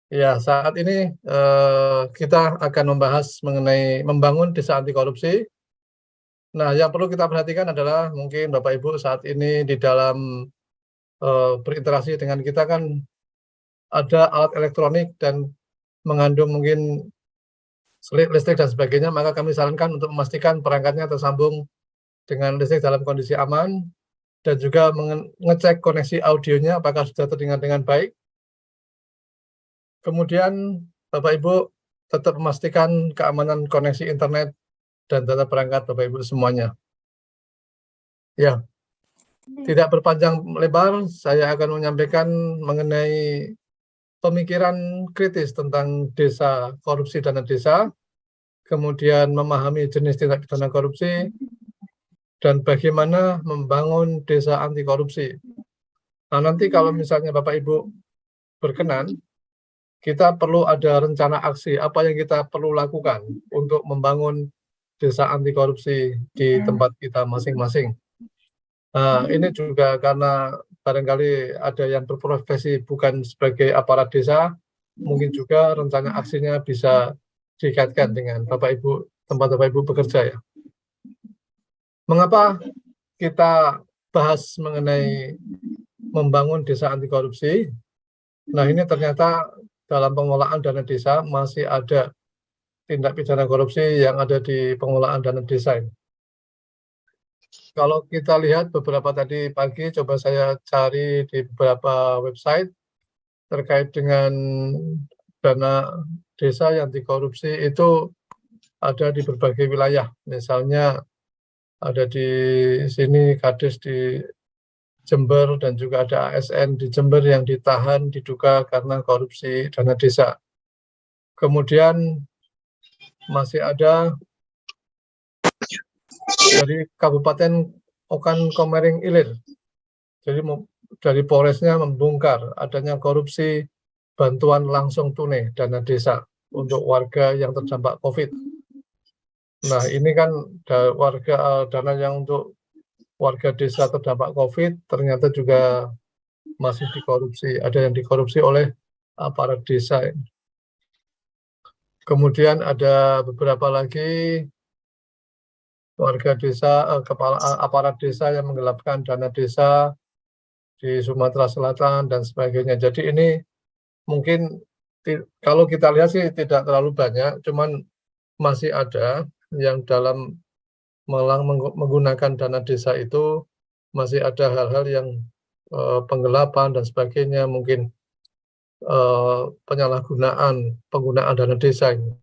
Ya, saat ini kita akan membahas mengenai membangun desa anti korupsi. Nah, yang perlu kita perhatikan adalah mungkin Bapak Ibu saat ini di dalam berinteraksi dengan kita kan ada alat elektronik dan mengandung mungkin listrik dan sebagainya, maka kami sarankan untuk memastikan perangkatnya tersambung dengan listrik dalam kondisi aman dan juga mengecek koneksi audionya apakah sudah terdengar dengan baik. Kemudian Bapak Ibu tetap memastikan keamanan koneksi internet dan data perangkat Bapak Ibu semuanya. Ya, tidak berpanjang lebar, saya akan menyampaikan mengenai pemikiran kritis tentang desa, korupsi dana desa, kemudian memahami jenis tindak pidana korupsi, dan bagaimana membangun desa anti korupsi. Nah, nanti kalau misalnya Bapak Ibu berkenan, kita perlu ada rencana aksi apa yang kita perlu lakukan untuk membangun desa anti korupsi di tempat kita masing-masing. Nah, ini juga karena barangkali ada yang berprofesi bukan sebagai aparat desa, mungkin juga rencana aksinya bisa dikaitkan dengan Bapak Ibu, tempat Bapak Ibu bekerja ya. Mengapa kita bahas mengenai membangun desa anti korupsi? Nah, ini ternyata dalam pengelolaan dana desa masih ada tindak pidana korupsi yang ada di pengelolaan dana desa ini. Kalau kita lihat beberapa tadi pagi, coba saya cari di beberapa website terkait dengan dana desa yang dikorupsi itu ada di berbagai wilayah. Misalnya ada di sini Kades di Jember dan juga ada ASN di Jember yang ditahan diduga karena korupsi dana desa. Kemudian masih ada dari Kabupaten Okan Komering Ilir. Jadi dari Polresnya membongkar adanya korupsi bantuan langsung tunai dana desa untuk warga yang terdampak COVID. Nah, ini kan dana yang untuk warga desa terdampak COVID ternyata juga masih dikorupsi. Ada yang dikorupsi oleh aparat desa. Kemudian ada beberapa lagi warga desa, aparat desa yang menggelapkan dana desa di Sumatera Selatan dan sebagainya. Jadi ini mungkin kalau kita lihat sih tidak terlalu banyak, cuman masih ada yang dalam menggunakan dana desa itu masih ada hal-hal yang penggelapan dan sebagainya, mungkin penyalahgunaan penggunaan dana desa ini.